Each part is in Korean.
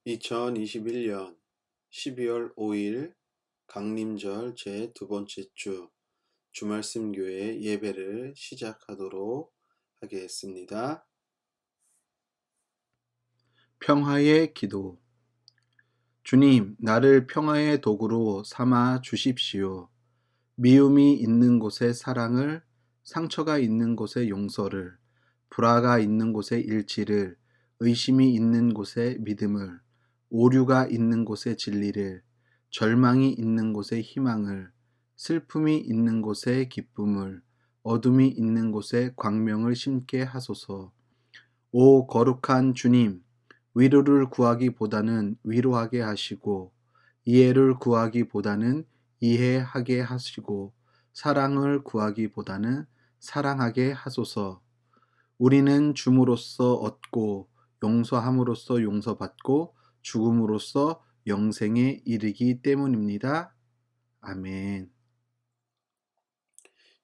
2021년 12월 5일 강림절 제 두 번째 주 주말씀교회 예배를 시작하도록 하겠습니다. 평화의 기도. 주님, 나를 평화의 도구로 삼아 주십시오. 미움이 있는 곳에 사랑을, 상처가 있는 곳에 용서를, 불화가 있는 곳에 일치를, 의심이 있는 곳에 믿음을, 오류가 있는 곳에 진리를, 절망이 있는 곳에 희망을, 슬픔이 있는 곳에 기쁨을, 어둠이 있는 곳에 광명을 심게 하소서. 오 거룩한 주님, 위로를 구하기보다는 위로하게 하시고, 이해를 구하기보다는 이해하게 하시고, 사랑을 구하기보다는 사랑하게 하소서. 우리는 줌으로써 얻고, 용서함으로써 용서받고, 죽음으로써 영생에 이르기 때문입니다. 아멘.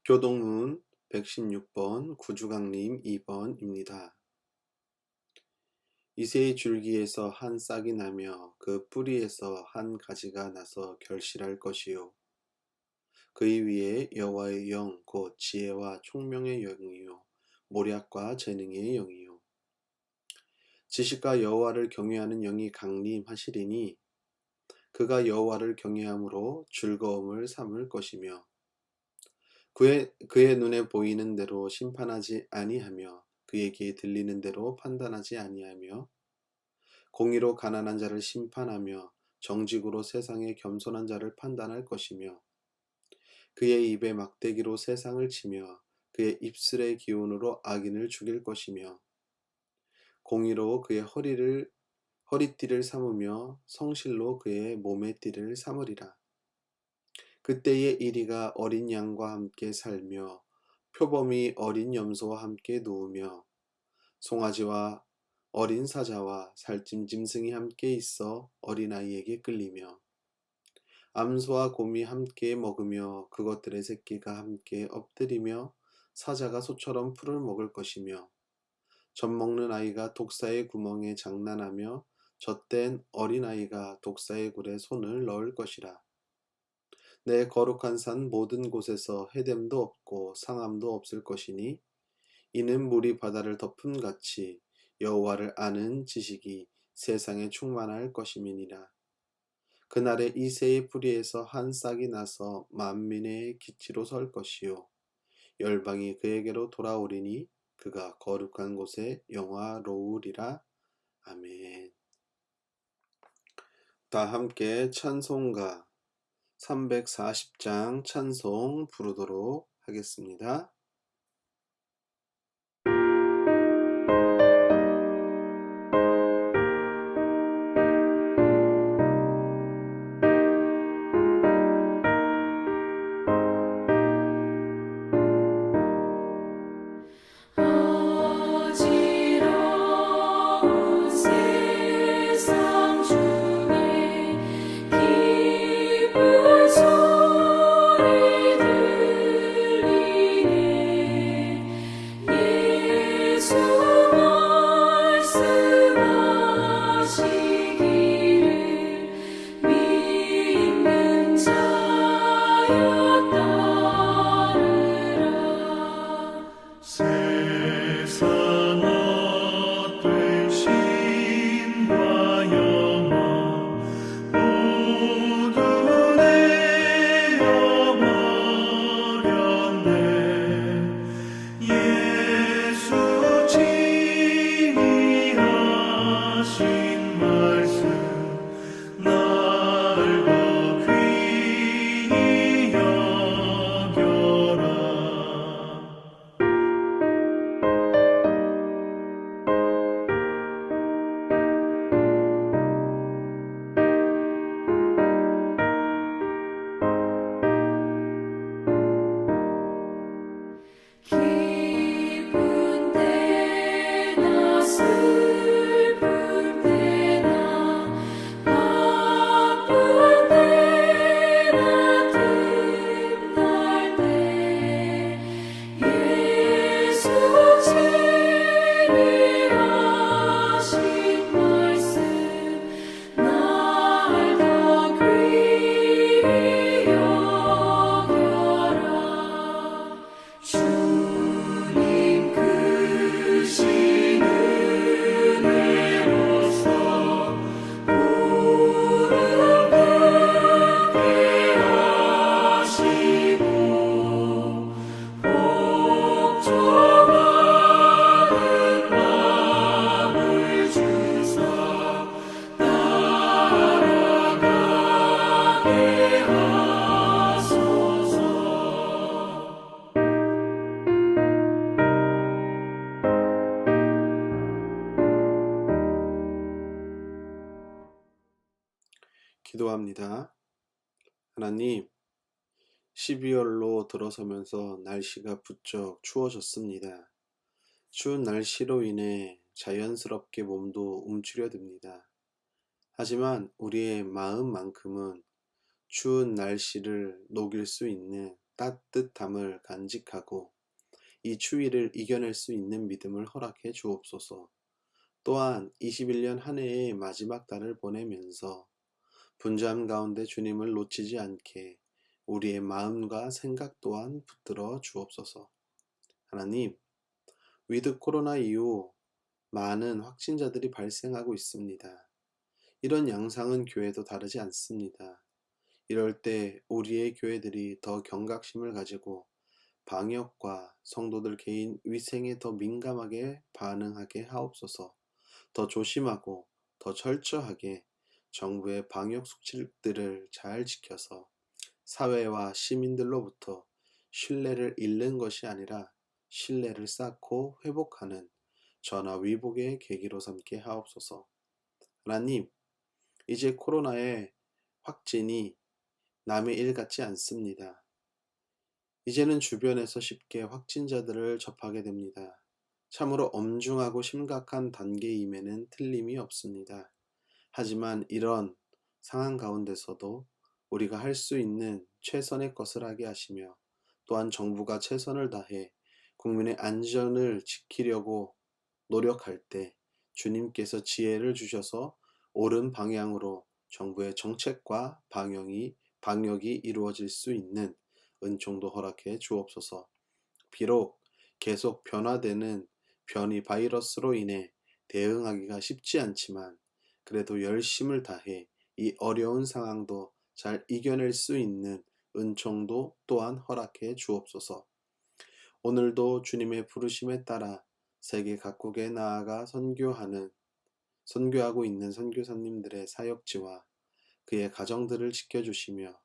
교동문 116번 구주강림 2번입니다. 이새의 줄기에서 한 싹이 나며 그 뿌리에서 한 가지가 나서 결실할 것이요 그의 위에 여호와의 영 곧 지혜와 총명의 영이요 모략과 재능의 영이요 지식과 여호와를 경외하는 영이 강림하시리니 그가 여호와를 경외함으로 즐거움을 삼을 것이며 그의 눈에 보이는 대로 심판하지 아니하며 그에게 들리는 대로 판단하지 아니하며 공의로 가난한 자를 심판하며 정직으로 세상의 겸손한 자를 판단할 것이며 그의 입에 막대기로 세상을 치며 그의 입술의 기운으로 악인을 죽일 것이며 공의로 그의 허리띠를 삼으며 성실로 그의 몸의 띠를 삼으리라. 그때에 이리가 어린 양과 함께 살며 표범이 어린 염소와 함께 누우며 송아지와 어린 사자와 살찐 짐승이 함께 있어 어린아이에게 끌리며 암소와 곰이 함께 먹으며 그것들의 새끼가 함께 엎드리며 사자가 소처럼 풀을 먹을 것이며 젖 먹는 아이가 독사의 구멍에 장난하며 젖된 어린아이가 독사의 굴에 손을 넣을 것이라. 내 거룩한 산 모든 곳에서 해됨도 없고 상함도 없을 것이니 이는 물이 바다를 덮음 같이 여호와를 아는 지식이 세상에 충만할 것임이니라. 그날에 이새의 뿌리에서 한 싹이 나서 만민의 기치로 설 것이요 열방이 그에게로 돌아오리니 그가 거룩한 곳에 영화로우리라. 아멘. 다 함께 찬송가 340장 찬송 부르도록 하겠습니다. 기쁜 소리 들리네 기도합니다. 하나님, 12월로 들어서면서 날씨가 부쩍 추워졌습니다. 추운 날씨로 인해 자연스럽게 몸도 움츠려듭니다. 하지만 우리의 마음만큼은 추운 날씨를 녹일 수 있는 따뜻함을 간직하고 이 추위를 이겨낼 수 있는 믿음을 허락해 주옵소서. 또한 21년 한 해의 마지막 달을 보내면서 분주함 가운데 주님을 놓치지 않게 우리의 마음과 생각 또한 붙들어 주옵소서. 하나님, 위드 코로나 이후 많은 확진자들이 발생하고 있습니다. 이런 양상은 교회도 다르지 않습니다. 이럴 때 우리의 교회들이 더 경각심을 가지고 방역과 성도들 개인 위생에 더 민감하게 반응하게 하옵소서. 더 조심하고 더 철저하게 정부의 방역 수칙들을 잘 지켜서 사회와 시민들로부터 신뢰를 잃는 것이 아니라 신뢰를 쌓고 회복하는 전화위복의 계기로 삼게 하옵소서. 하나님, 이제 코로나의 확진이 남의 일 같지 않습니다. 이제는 주변에서 쉽게 확진자들을 접하게 됩니다. 참으로 엄중하고 심각한 단계임에는 틀림이 없습니다. 하지만 이런 상황 가운데서도 우리가 할 수 있는 최선의 것을 하게 하시며 또한 정부가 최선을 다해 국민의 안전을 지키려고 노력할 때 주님께서 지혜를 주셔서 옳은 방향으로 정부의 정책과 방역이 이루어질 수 있는 은총도 허락해 주옵소서. 비록 계속 변화되는 변이 바이러스로 인해 대응하기가 쉽지 않지만 그래도 열심을 다해 이 어려운 상황도 잘 이겨낼 수 있는 은총도 또한 허락해 주옵소서. 오늘도 주님의 부르심에 따라 세계 각국에 나아가 선교하고 있는 선교사님들의 사역지와 그의 가정들을 지켜주시며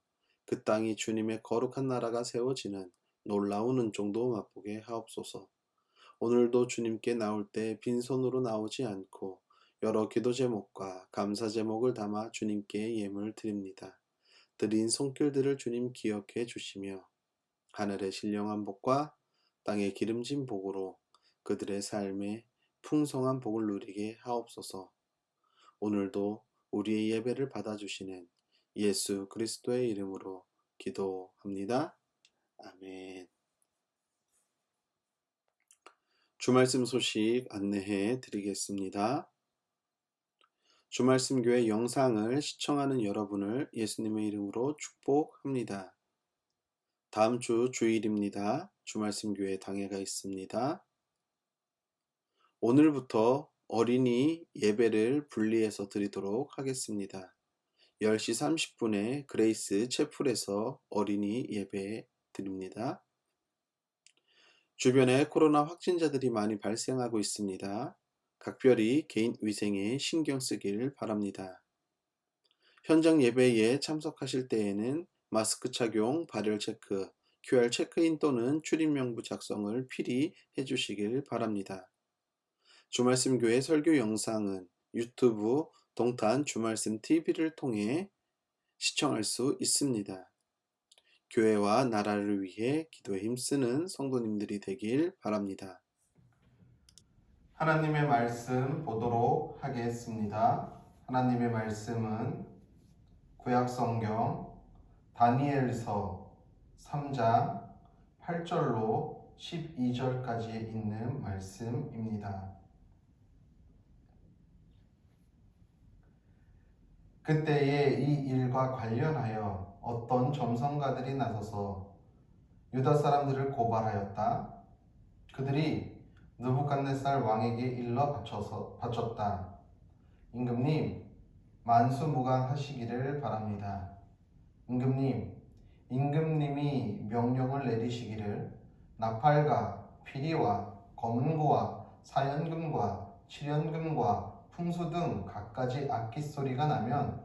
그 땅이 주님의 거룩한 나라가 세워지는 놀라운 은총도 맛보게 하옵소서. 오늘도 주님께 나올 때 빈손으로 나오지 않고 여러 기도 제목과 감사 제목을 담아 주님께 예물 드립니다. 드린 손길들을 주님 기억해 주시며 하늘의 신령한 복과 땅의 기름진 복으로 그들의 삶에 풍성한 복을 누리게 하옵소서. 오늘도 우리의 예배를 받아주시는 예수 그리스도의 이름으로 기도합니다. 아멘. 주말씀 소식 안내해 드리겠습니다. 주말씀 교회 영상을 시청하는 여러분을 예수님의 이름으로 축복합니다. 다음 주 주일입니다. 주말씀 교회 당회가 있습니다. 오늘부터 어린이 예배를 분리해서 드리도록 하겠습니다. 10시 30분에 그레이스 채플에서 어린이 예배 드립니다. 주변에 코로나 확진자들이 많이 발생하고 있습니다. 각별히 개인 위생에 신경 쓰길 바랍니다. 현장 예배에 참석하실 때에는 마스크 착용, 발열 체크, QR 체크인 또는 출입명부 작성을 필히 해주시길 바랍니다. 주말씀 교회 설교 영상은 유튜브 동탄 주말씀 TV를 통해 시청할 수 있습니다. 교회와 나라를 위해 기도에 힘쓰는 성도님들이 되길 바랍니다. 하나님의 말씀 보도록 하겠습니다. 하나님의 말씀은 구약성경 다니엘서 3장 8절로 12절까지 있는 말씀입니다. 그때에 이 일과 관련하여 어떤 점성가들이 나서서 유다 사람들을 고발하였다. 그들이 느부갓네살 왕에게 일러 바쳤다. 임금님, 만수무강하시기를 바랍니다. 임금님이 명령을 내리시기를 나팔과 피리와 검은고와 사연금과 칠연금과 풍수 등 갖가지 악기 소리가 나면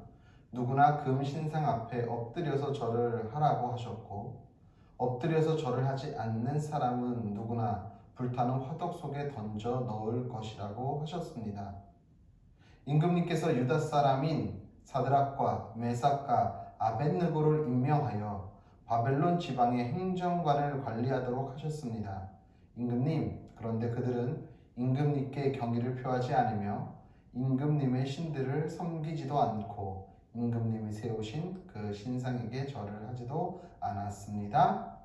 누구나 금신상 앞에 엎드려서 절을 하라고 하셨고 엎드려서 절을 하지 않는 사람은 누구나 불타는 화덕 속에 던져 넣을 것이라고 하셨습니다. 임금님께서 유다 사람인 사드락과 메삭과 아벳느고를 임명하여 바벨론 지방의 행정관을 관리하도록 하셨습니다. 임금님, 그런데 그들은 임금님께 경의를 표하지 않으며 임금님의 신들을 섬기지도 않고 임금님이 세우신 그 신상에게 절을 하지도 않았습니다.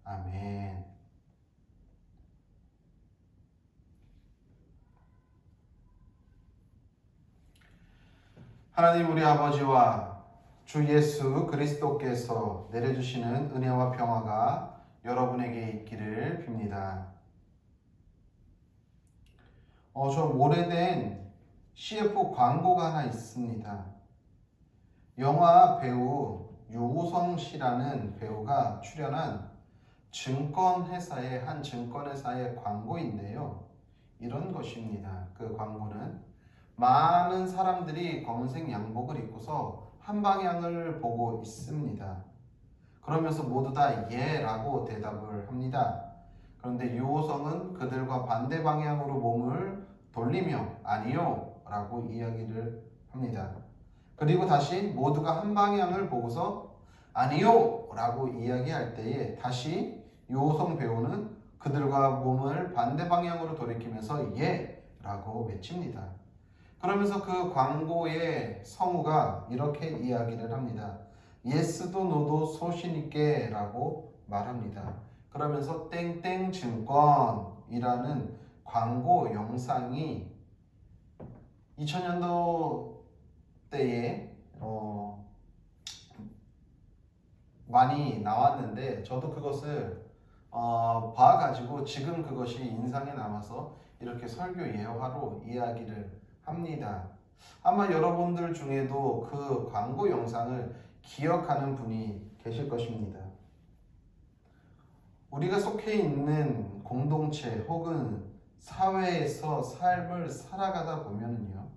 아멘. 하나님 우리 아버지와 주 예수 그리스도께서 내려주시는 은혜와 평화가 여러분에게 있기를 빕니다. 좀 오래된 CF 광고가 하나 있습니다. 영화 배우 유우성 씨라는 배우가 출연한 한 증권회사의 광고인데요. 이런 것입니다. 그 광고는 많은 사람들이 검은색 양복을 입고서 한 방향을 보고 있습니다. 그러면서 모두 다 예 라고 대답을 합니다. 그런데 유호성은 그들과 반대 방향으로 몸을 돌리며 아니요 라고 이야기를 합니다. 그리고 다시 모두가 한 방향을 보고서 아니요 라고 이야기할 때에 다시 유호성 배우는 그들과 몸을 반대 방향으로 돌이키면서 예 라고 외칩니다. 그러면서 그 광고의 성우가 이렇게 이야기를 합니다. 예스도 노도 소신있게 라고 말합니다. 그러면서 땡땡 증권이라는 광고 영상이 2000년도 때에 많이 나왔는데 저도 그것을 봐가지고 지금 그것이 인상에 남아서 이렇게 설교 예화로 이야기를 합니다. 아마 여러분들 중에도 그 광고 영상을 기억하는 분이 계실 것입니다. 우리가 속해 있는 공동체 혹은 사회에서 삶을 살아가다 보면요,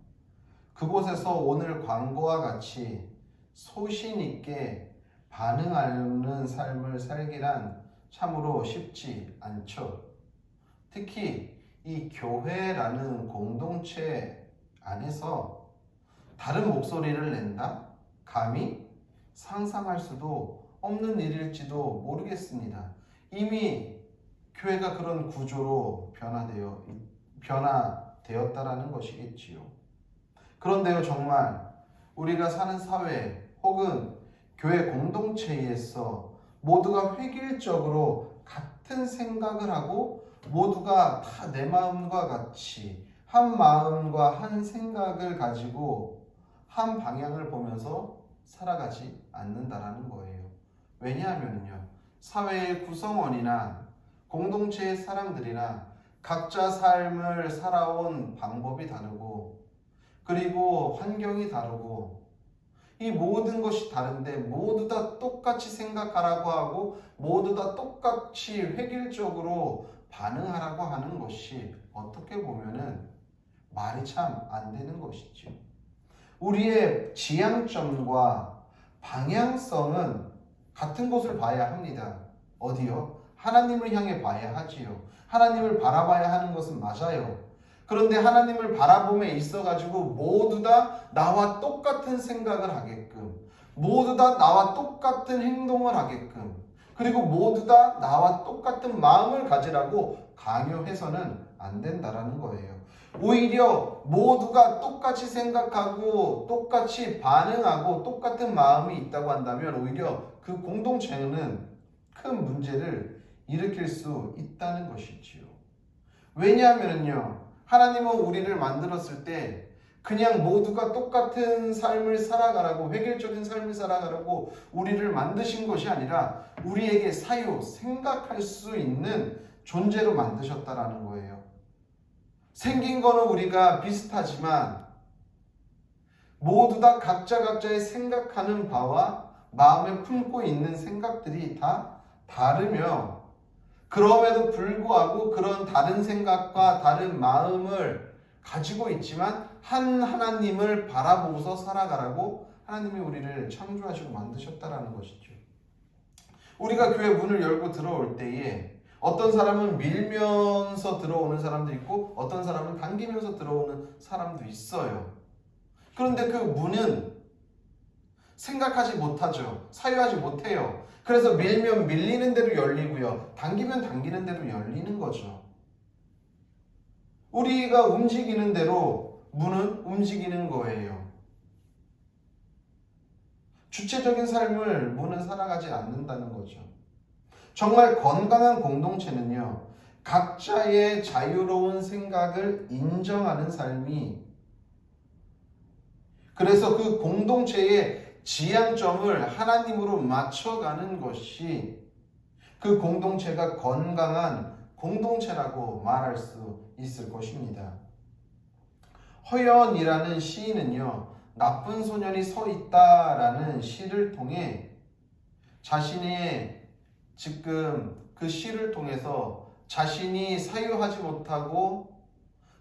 그곳에서 오늘 광고와 같이 소신 있게 반응하는 삶을 살기란 참으로 쉽지 않죠. 특히 이 교회라는 공동체 안에서 다른 목소리를 nen다? 감히 상상할 수도 없는 일일지도 모르겠습니다. 이미 교회가 그런 구조로 변화되었다라는 것이겠지요. 그런데요, 정말 우리가 사는 사회 혹은 교회 공동체에서 모두가 획일적으로 같은 생각을 하고 모두가 다 내 마음과 같이 한 마음과 한 생각을 가지고 한 방향을 보면서 살아가지 않는다라는 거예요. 왜냐하면요, 사회의 구성원이나 공동체의 사람들이나 각자 삶을 살아온 방법이 다르고 그리고 환경이 다르고 이 모든 것이 다른데 모두 다 똑같이 생각하라고 하고 모두 다 똑같이 획일적으로 반응하라고 하는 것이 어떻게 보면은 말이 참 안 되는 것이죠. 우리의 지향점과 방향성은 같은 곳을 봐야 합니다. 어디요? 하나님을 향해 봐야 하지요. 하나님을 바라봐야 하는 것은 맞아요. 그런데 하나님을 바라봄에 있어가지고 모두 다 나와 똑같은 생각을 하게끔, 모두 다 나와 똑같은 행동을 하게끔, 그리고 모두 다 나와 똑같은 마음을 가지라고 강요해서는 안 된다라는 거예요. 오히려 모두가 똑같이 생각하고 똑같이 반응하고 똑같은 마음이 있다고 한다면 오히려 그 공동체는 큰 문제를 일으킬 수 있다는 것이지요. 왜냐하면요, 하나님은 우리를 만들었을 때 그냥 모두가 똑같은 삶을 살아가라고, 획일적인 삶을 살아가라고 우리를 만드신 것이 아니라 우리에게 생각할 수 있는 존재로 만드셨다라는 거예요. 생긴 거는 우리가 비슷하지만 모두 다 각자의 생각하는 바와 마음에 품고 있는 생각들이 다 다르며, 그럼에도 불구하고 그런 다른 생각과 다른 마음을 가지고 있지만 한 하나님을 바라보고서 살아가라고 하나님이 우리를 창조하시고 만드셨다라는 것이죠. 우리가 교회 문을 열고 들어올 때에 어떤 사람은 밀면서 들어오는 사람도 있고 어떤 사람은 당기면서 들어오는 사람도 있어요. 그런데 그 문은 생각하지 못하죠. 사유하지 못해요. 그래서 밀면 밀리는 대로 열리고요. 당기면 당기는 대로 열리는 거죠. 우리가 움직이는 대로 문은 움직이는 거예요. 주체적인 삶을 문은 살아가지 않는다는 거죠. 정말 건강한 공동체는요, 각자의 자유로운 생각을 인정하는 삶이, 그래서 그 공동체의 지향점을 하나님으로 맞춰가는 것이 그 공동체가 건강한 공동체라고 말할 수 있을 것입니다. 허연이라는 시인은요, 나쁜 소년이 서 있다라는 시를 통해 자신의 지금 그 시를 통해서 자신이 사유하지 못하고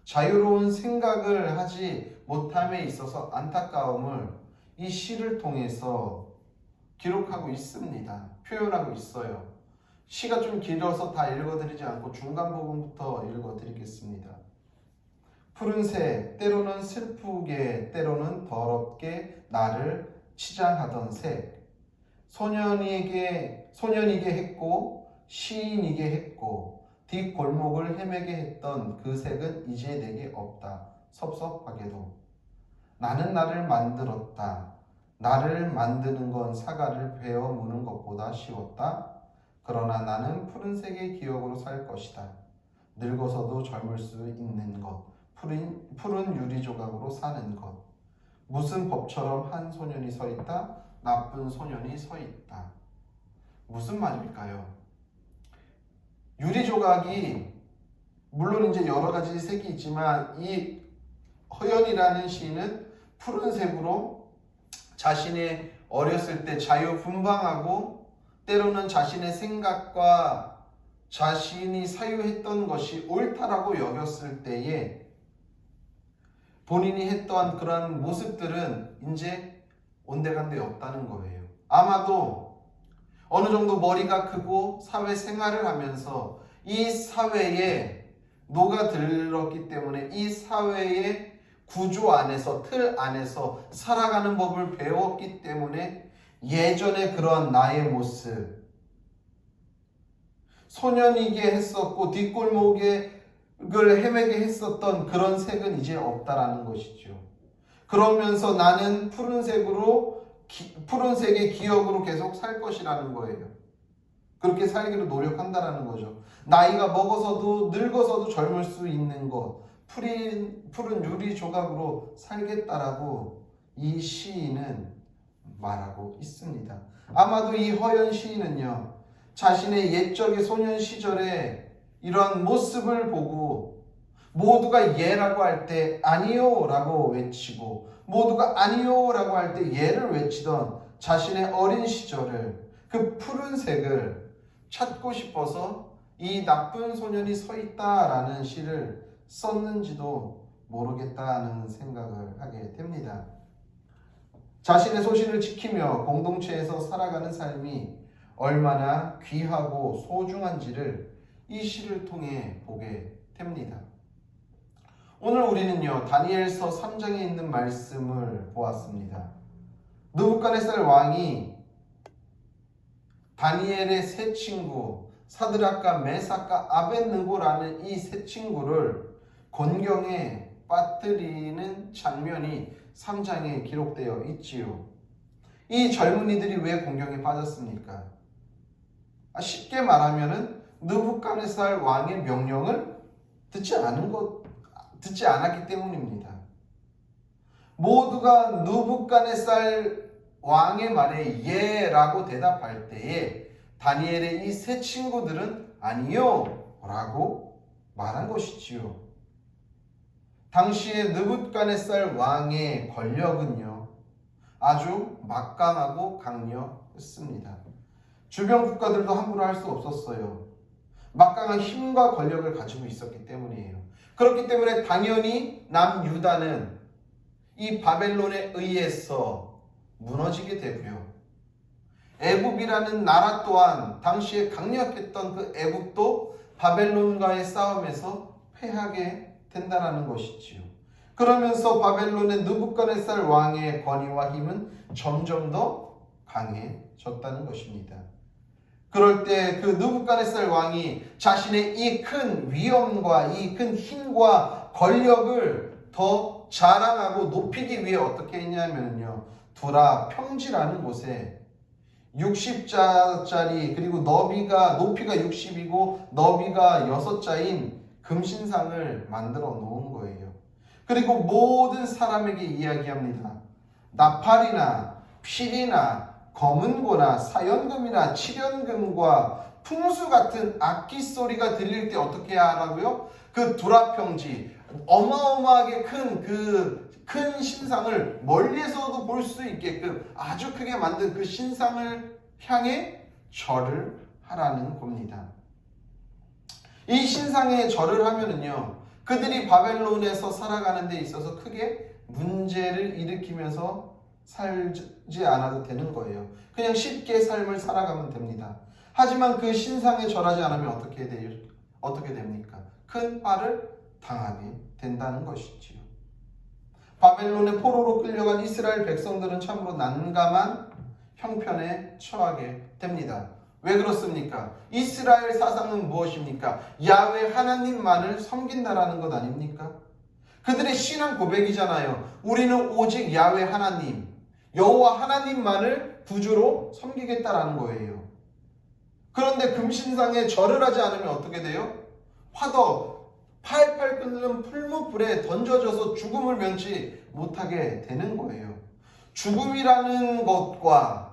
자유로운 생각을 하지 못함에 있어서 안타까움을 이 시를 통해서 기록하고 있습니다. 표현하고 있어요. 시가 좀 길어서 다 읽어드리지 않고 중간 부분부터 읽어드리겠습니다. 푸른 새, 때로는 슬프게, 때로는 더럽게 나를 치장하던 새. 소년이게 했고, 시인이게 했고, 뒷골목을 헤매게 했던 그 색은 이제 내게 없다. 섭섭하게도. 나는 나를 만들었다. 나를 만드는 건 사과를 베어 무는 것보다 쉬웠다. 그러나 나는 푸른색의 기억으로 살 것이다. 늙어서도 젊을 수 있는 것. 푸른 유리 조각으로 사는 것. 무슨 법처럼 한 소년이 서 있다. 나쁜 소년이 서 있다. 무슨 말일까요? 유리 조각이 물론 이제 여러 가지 색이 있지만 이 허연이라는 시인은 푸른색으로 자신의 어렸을 때 자유분방하고 때로는 자신의 생각과 자신이 사유했던 것이 옳다라고 여겼을 때에 본인이 했던 그런 모습들은 이제 온데간데 없다는 거예요. 아마도 어느 정도 머리가 크고 사회생활을 하면서 이 사회에 녹아들었기 때문에 이 사회의 구조 안에서, 틀 안에서 살아가는 법을 배웠기 때문에 예전에 그런 나의 모습, 소년이게 했었고 뒷골목을 헤매게 했었던 그런 색은 이제 없다라는 것이죠. 그러면서 나는 푸른색의 기억으로 계속 살 것이라는 거예요. 그렇게 살기로 노력한다라는 거죠. 나이가 먹어서도 늙어서도 젊을 수 있는 것, 푸른 유리 조각으로 살겠다라고 이 시인은 말하고 있습니다. 아마도 이 허연 시인은요, 자신의 옛적의 소년 시절에 이런 모습을 보고 모두가 예라고 할 때 아니요 라고 외치고 모두가 아니요 라고 할 때 예를 외치던 자신의 어린 시절을, 그 푸른색을 찾고 싶어서 이 나쁜 소년이 서 있다라는 시를 썼는지도 모르겠다는 생각을 하게 됩니다. 자신의 소신을 지키며 공동체에서 살아가는 삶이 얼마나 귀하고 소중한지를 이 시를 통해 보게 됩니다. 오늘 우리는요, 다니엘서 3장에 있는 말씀을 보았습니다. 느부갓네살 왕이 다니엘의 세 친구 사드락과 메삭과 아벳느고라는 이 세 친구를 곤경에 빠뜨리는 장면이 3장에 기록되어 있지요. 이 젊은이들이 왜 곤경에 빠졌습니까? 쉽게 말하면은 느부갓네살 왕의 명령을 듣지 않았기 때문입니다. 모두가 느부갓네살 왕의 말에 예라고 대답할 때에 다니엘의 이 세 친구들은 아니요 라고 말한 것이지요. 당시에 느부갓네살 왕의 권력은요, 아주 막강하고 강력했습니다. 주변 국가들도 함부로 할 수 없었어요. 막강한 힘과 권력을 가지고 있었기 때문이에요. 그렇기 때문에 당연히 남유다는 이 바벨론에 의해서 무너지게 되고요. 애굽이라는 나라 또한 당시에 강력했던 그 애굽도 바벨론과의 싸움에서 패하게 된다는 것이지요. 그러면서 바벨론의 느부갓네살 왕의 권위와 힘은 점점 더 강해졌다는 것입니다. 그럴 때 그 느부갓네살 왕이 자신의 이 큰 위엄과 이 큰 힘과 권력을 더 자랑하고 높이기 위해 어떻게 했냐면요, 두라 평지라는 곳에 60자짜리, 그리고 높이가 60이고 너비가 6자인 금신상을 만들어 놓은 거예요. 그리고 모든 사람에게 이야기합니다. 나팔이나 필이나 검은고나 사연금이나 칠연금과 풍수 같은 악기 소리가 들릴 때 어떻게 하라고요? 그 두라평지, 어마어마하게 큰 신상을 멀리에서도 볼 수 있게끔 아주 크게 만든 그 신상을 향해 절을 하라는 겁니다. 이 신상에 절을 하면은요, 그들이 바벨론에서 살아가는 데 있어서 크게 문제를 일으키면서 살지 않아도 되는 거예요. 그냥 쉽게 삶을 살아가면 됩니다. 하지만 그 신상에 절하지 않으면 어떻게 됩니까? 큰 화를 당하게 된다는 것이지요. 바벨론의 포로로 끌려간 이스라엘 백성들은 참으로 난감한 형편에 처하게 됩니다. 왜 그렇습니까? 이스라엘 사상은 무엇입니까? 야훼 하나님만을 섬긴다라는 것 아닙니까? 그들의 신앙 고백이잖아요. 우리는 오직 야훼 하나님, 여호와 하나님만을 구주로 섬기겠다라는 거예요. 그런데 금신상에 절을 하지 않으면 어떻게 돼요? 화덕, 팔팔 끓는 풀무불에 던져져서 죽음을 면치 못하게 되는 거예요. 죽음이라는 것과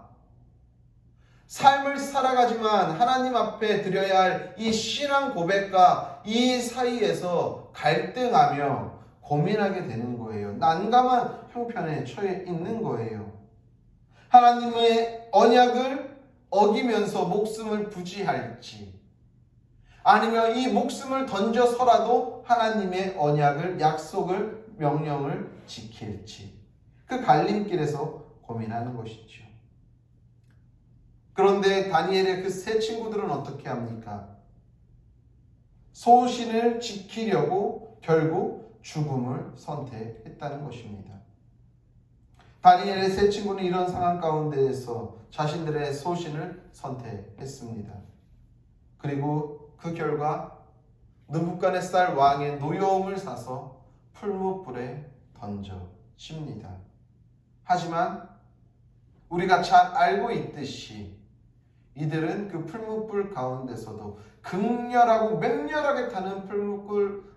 삶을 살아가지만 하나님 앞에 드려야 할 이 신앙 고백과 이 사이에서 갈등하며 고민하게 되는 거예요. 난감한 형편에 처해 있는 거예요. 하나님의 언약을 어기면서 목숨을 부지할지, 아니면 이 목숨을 던져서라도 하나님의 언약을, 약속을, 명령을 지킬지, 그 갈림길에서 고민하는 것이죠. 그런데 다니엘의 그 세 친구들은 어떻게 합니까? 소신을 지키려고 결국 죽음을 선택했다는 것입니다. 다니엘의 세 친구는 이런 상황 가운데에서 자신들의 소신을 선택했습니다. 그리고 그 결과 느부갓네살 왕의 노여움을 사서 풀무불에 던져집니다. 하지만 우리가 잘 알고 있듯이 이들은 그 풀무불 가운데서도, 극렬하고 맹렬하게 타는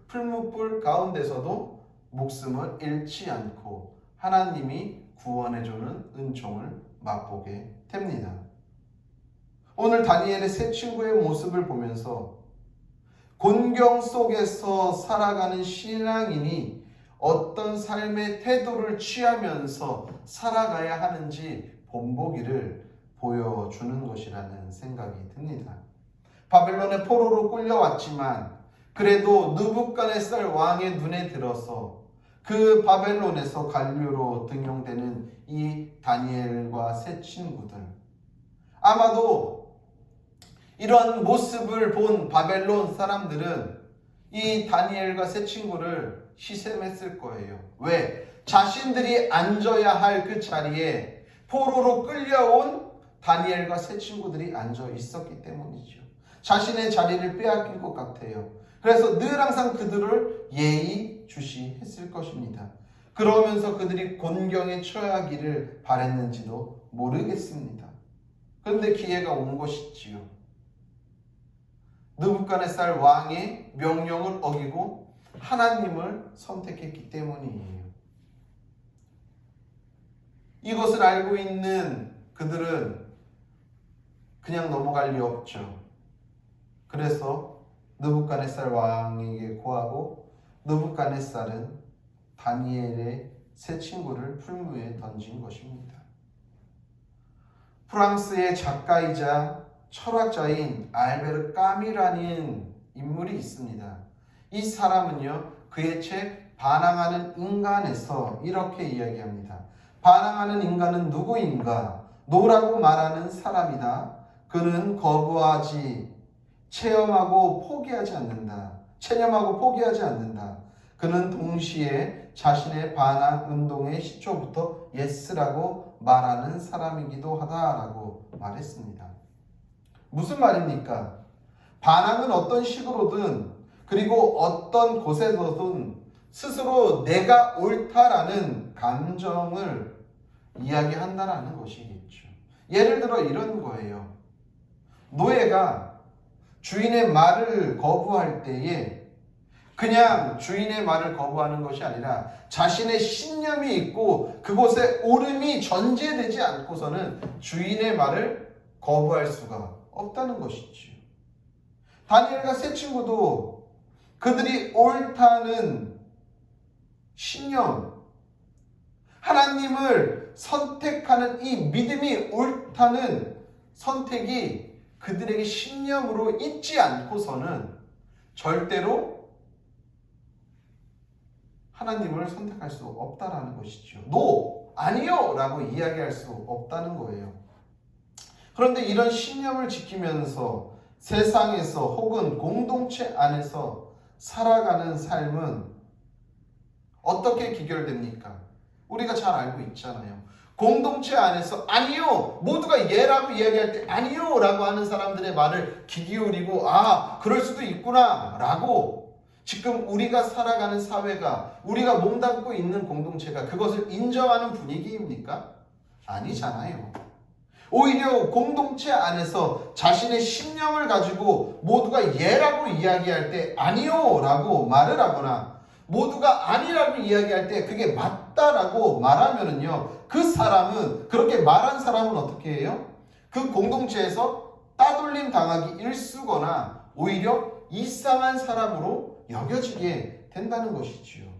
풀무불 가운데서도 목숨을 잃지 않고 하나님이 구원해주는 은총을 맛보게 됩니다. 오늘 다니엘의 세 친구의 모습을 보면서 곤경 속에서 살아가는 신앙인이 어떤 삶의 태도를 취하면서 살아가야 하는지 본보기를 보여주는 것이라는 생각이 듭니다. 바벨론의 포로로 끌려왔지만 그래도 느부갓네살 왕의 눈에 들어서 그 바벨론에서 관료로 등용되는 이 다니엘과 세 친구들, 아마도 이런 모습을 본 바벨론 사람들은 이 다니엘과 세 친구를 시샘했을 거예요. 왜? 자신들이 앉아야 할 그 자리에 포로로 끌려온 다니엘과 세 친구들이 앉아 있었기 때문이죠. 자신의 자리를 빼앗긴 것 같아요. 그래서 늘 항상 그들을 예의주시했을 것입니다. 그러면서 그들이 곤경에 처하기를 바랬는지도 모르겠습니다. 그런데 기회가 온 것이지요. 느부갓네살 왕의 명령을 어기고 하나님을 선택했기 때문이에요. 이것을 알고 있는 그들은 그냥 넘어갈 리 없죠. 그래서 느부갓네살 왕에게 고하고 느부갓네살은 다니엘의 세 친구를 풀무에 던진 것입니다. 프랑스의 작가이자 철학자인 알베르 까뮈라는 인물이 있습니다. 이 사람은요, 그의 책 반항하는 인간에서 이렇게 이야기합니다. 반항하는 인간은 누구인가? 노라고 말하는 사람이다. 그는 거부하지, 체념하고 포기하지 않는다. 그는 동시에 자신의 반항 운동의 시초부터 예스라고 말하는 사람이기도 하다라고 말했습니다. 무슨 말입니까? 반항은 어떤 식으로든 그리고 어떤 곳에서든 스스로 내가 옳다라는 감정을 이야기한다라는 것이겠죠. 예를 들어 이런 거예요. 노예가 주인의 말을 거부할 때에 그냥 주인의 말을 거부하는 것이 아니라 자신의 신념이 있고 그곳에 옳음이 전제되지 않고서는 주인의 말을 거부할 수가 없다는 것이죠. 다니엘과 세 친구도 그들이 옳다는 신념, 하나님을 선택하는 이 믿음이 옳다는 선택이 그들에게 신념으로 있지 않고서는 절대로 하나님을 선택할 수 없다라는 것이죠. 노! 아니요! 라고 이야기할 수 없다는 거예요. 그런데 이런 신념을 지키면서 세상에서 혹은 공동체 안에서 살아가는 삶은 어떻게 기결됩니까? 우리가 잘 알고 있잖아요. 공동체 안에서 아니요! 모두가 예라고 이야기할 때 아니요! 라고 하는 사람들의 말을 귀 기울이고 그럴 수도 있구나 라고 지금 우리가 살아가는 사회가 우리가 몸담고 있는 공동체가 그것을 인정하는 분위기입니까? 아니잖아요. 오히려 공동체 안에서 자신의 신념을 가지고 모두가 예라고 이야기할 때 아니요! 라고 말을 하거나 모두가 아니라고 이야기할 때 그게 맞다라고 말하면은요, 그 사람은, 그렇게 말한 사람은 어떻게 해요? 그 공동체에서 따돌림 당하기 일쑤거나 오히려 이상한 사람으로 여겨지게 된다는 것이지요.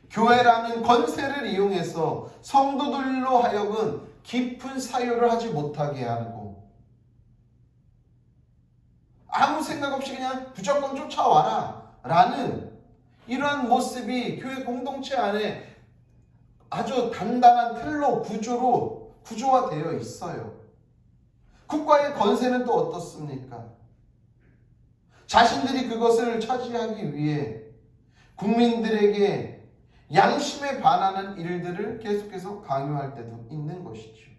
교회라는 권세를 이용해서 성도들로 하여금 깊은 사유를 하지 못하게 하고 아무 생각 없이 그냥 무조건 쫓아와라 라는 이러한 모습이 교회 공동체 안에 아주 단단한 틀로 구조화되어 있어요. 국가의 권세는 또 어떻습니까? 자신들이 그것을 차지하기 위해 국민들에게 양심에 반하는 일들을 계속해서 강요할 때도 있는 것이죠.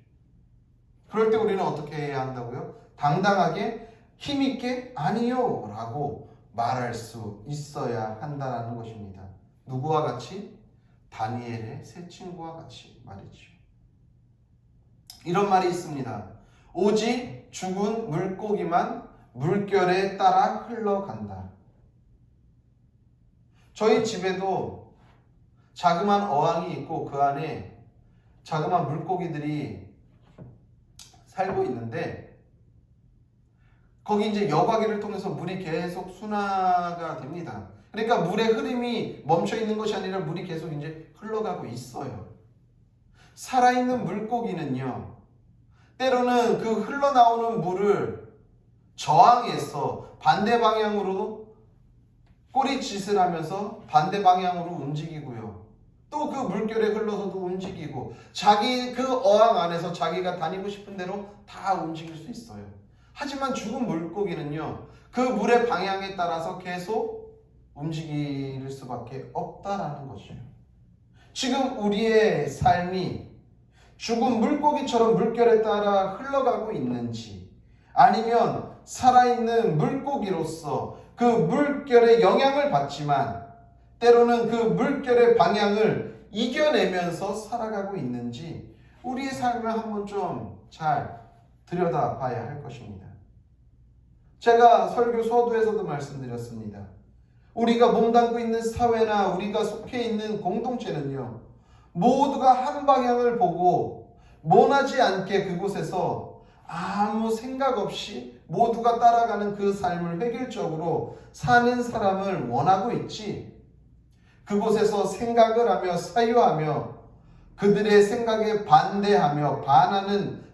그럴 때 우리는 어떻게 해야 한다고요? 당당하게 힘있게 아니요 라고 말할 수 있어야 한다는 것입니다. 누구와 같이? 다니엘의 세 친구와 같이 말이죠. 이런 말이 있습니다. 오직 죽은 물고기만 물결에 따라 흘러간다. 저희 집에도 자그마한 어항이 있고 그 안에 자그마한 물고기들이 살고 있는데 거기 이제 여과기를 통해서 물이 계속 순화가 됩니다. 그러니까 물의 흐름이 멈춰 있는 것이 아니라 물이 계속 이제 흘러가고 있어요. 살아있는 물고기는요, 때로는 그 흘러나오는 물을 저항해서 반대 방향으로 꼬리짓을 하면서 반대 방향으로 움직이고요. 또 그 물결에 흘러서도 움직이고 자기 그 어항 안에서 자기가 다니고 싶은 대로 다 움직일 수 있어요. 하지만 죽은 물고기는요, 그 물의 방향에 따라서 계속 움직일 수밖에 없다라는 것이죠. 지금 우리의 삶이 죽은 물고기처럼 물결에 따라 흘러가고 있는지, 아니면 살아있는 물고기로서 그 물결의 영향을 받지만 때로는 그 물결의 방향을 이겨내면서 살아가고 있는지 우리의 삶을 한번 좀 잘 들여다봐야 할 것입니다. 제가 설교 서두에서도 말씀드렸습니다. 우리가 몸담고 있는 사회나 우리가 속해 있는 공동체는요, 모두가 한 방향을 보고 모나지 않게 그곳에서 아무 생각 없이 모두가 따라가는 그 삶을 획일적으로 사는 사람을 원하고 있지, 그곳에서 생각을 하며 사유하며 그들의 생각에 반대하며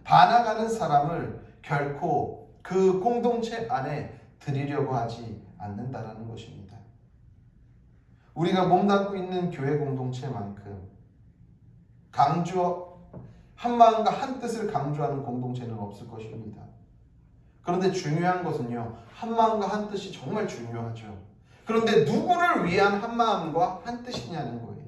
반항하는 사람을 결코 그 공동체 안에 들이려고 하지 않는다라는 것입니다. 우리가 몸담고 있는 교회 공동체만큼 한 마음과 한 뜻을 강조하는 공동체는 없을 것입니다. 그런데 중요한 것은요, 한마음과 한뜻이 정말 중요하죠. 그런데 누구를 위한 한마음과 한뜻이냐는 거예요.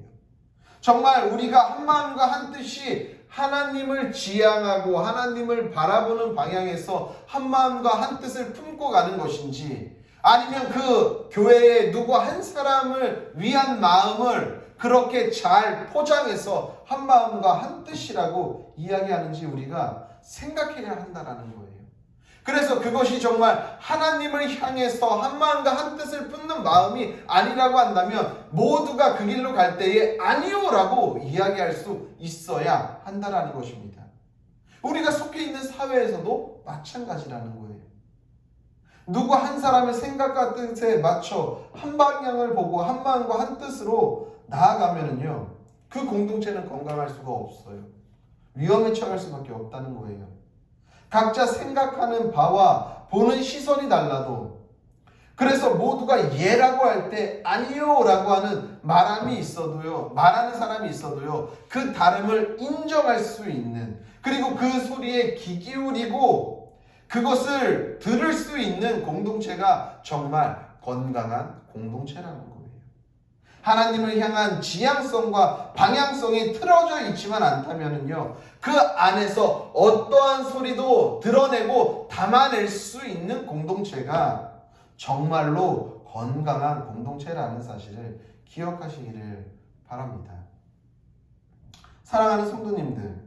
정말 우리가 한마음과 한뜻이 하나님을 지향하고 하나님을 바라보는 방향에서 한마음과 한뜻을 품고 가는 것인지, 아니면 그 교회의 누구 한 사람을 위한 마음을 그렇게 잘 포장해서 한마음과 한뜻이라고 이야기하는지 우리가 생각해야 한다는 거예요. 그래서 그것이 정말 하나님을 향해서 한마음과 한뜻을 품는 마음이 아니라고 한다면 모두가 그 길로 갈 때에 아니요라고 이야기할 수 있어야 한다는 것입니다. 우리가 속해 있는 사회에서도 마찬가지라는 거예요. 누구 한 사람의 생각과 뜻에 맞춰 한 방향을 보고 한 마음과 한 뜻으로 나아가면은요, 그 공동체는 건강할 수가 없어요. 위험에 처할 수밖에 없다는 거예요. 각자 생각하는 바와 보는 시선이 달라도, 그래서 모두가 예라고 할 때 아니요라고 하는 말하는 사람이 있어도요, 그 다름을 인정할 수 있는, 그리고 그 소리에 귀 기울이고 그것을 들을 수 있는 공동체가 정말 건강한 공동체라는 거예요. 하나님을 향한 지향성과 방향성이 틀어져 있지만 않다면요, 그 안에서 어떠한 소리도 드러내고 담아낼 수 있는 공동체가 정말로 건강한 공동체라는 사실을 기억하시기를 바랍니다. 사랑하는 성도님들,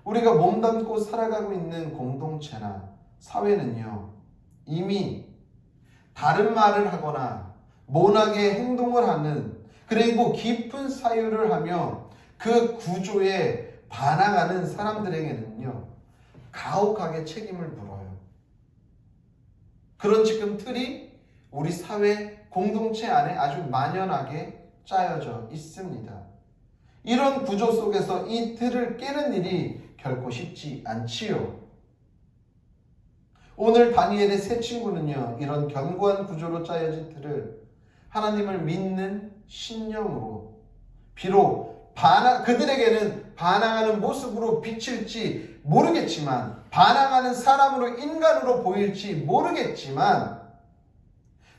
우리가 몸담고 살아가고 있는 공동체나 사회는요, 이미 다른 말을 하거나 모나게 행동을 하는, 그리고 깊은 사유를 하며 그 구조에 반항하는 사람들에게는요, 가혹하게 책임을 물어요. 그런 지금 틀이 우리 사회 공동체 안에 아주 만연하게 짜여져 있습니다. 이런 구조 속에서 이 틀을 깨는 일이 결코 쉽지 않지요. 오늘 다니엘의 세 친구는요, 이런 견고한 구조로 짜여진 틀을 하나님을 믿는 신념으로, 비록 그들에게는 반항하는 모습으로 비칠지 모르겠지만, 반항하는 사람으로, 인간으로 보일지 모르겠지만,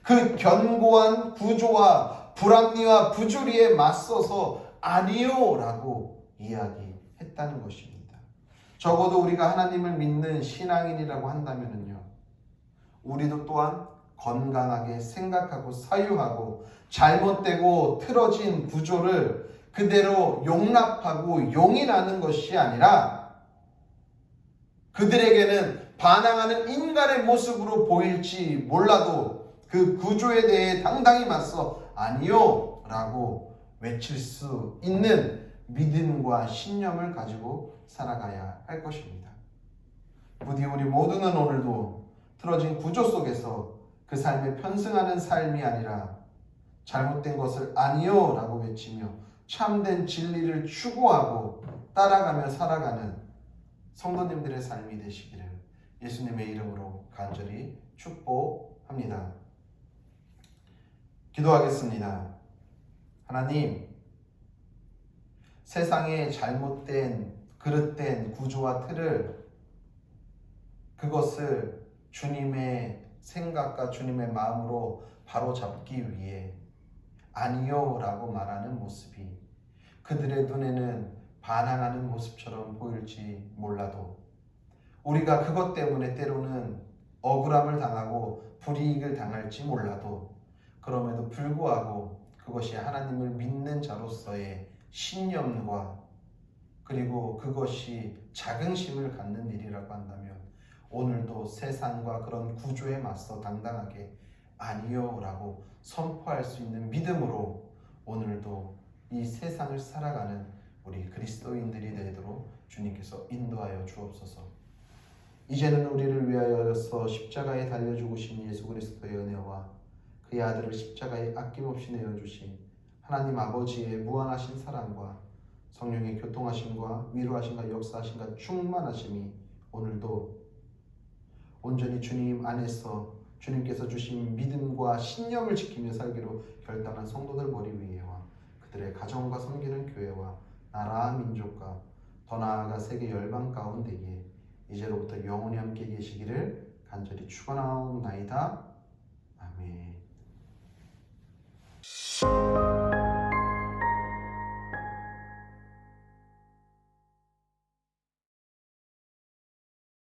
그 견고한 구조와 불합리와 부조리에 맞서서 아니요라고 이야기했다는 것입니다. 적어도 우리가 하나님을 믿는 신앙인이라고 한다면요, 우리도 또한 건강하게 생각하고 사유하고 잘못되고 틀어진 구조를 그대로 용납하고 용인하는 것이 아니라, 그들에게는 반항하는 인간의 모습으로 보일지 몰라도 그 구조에 대해 당당히 맞서 아니요 라고 외칠 수 있는 믿음과 신념을 가지고 살아가야 할 것입니다. 부디 우리 모두는 오늘도 틀어진 구조 속에서 그 삶에 편승하는 삶이 아니라 잘못된 것을 아니요 라고 외치며 참된 진리를 추구하고 따라가며 살아가는 성도님들의 삶이 되시기를 예수님의 이름으로 간절히 축복합니다. 기도하겠습니다. 하나님, 세상의 잘못된 그릇된 구조와 틀을, 그것을 주님의 생각과 주님의 마음으로 바로잡기 위해 아니요 라고 말하는 모습이 그들의 눈에는 반항하는 모습처럼 보일지 몰라도, 우리가 그것 때문에 때로는 억울함을 당하고 불이익을 당할지 몰라도, 그럼에도 불구하고 그것이 하나님을 믿는 자로서의 신념과, 그리고 그것이 자긍심을 갖는 일이라고 한다면, 오늘도 세상과 그런 구조에 맞서 당당하게 아니요 라고 선포할 수 있는 믿음으로 오늘도 이 세상을 살아가는 우리 그리스도인들이 되도록 주님께서 인도하여 주옵소서. 이제는 우리를 위하여서 십자가에 달려 죽으신 예수 그리스도의 은혜와 그의 아들을 십자가에 아낌없이 내어주신 하나님 아버지의 무한하신 사랑과 성령의 교통하심과 위로하심과 역사하심과 충만하심이 오늘도 온전히 주님 안에서 주님께서 주신 믿음과 신념을 지키며 살기로 결단한 성도들 머리 위에와 그들의 가정과 섬기는 교회와 나라와 민족과 더 나아가 세계 열방 가운데에 이제로부터 영원히 함께 계시기를 간절히 축원하옵나이다.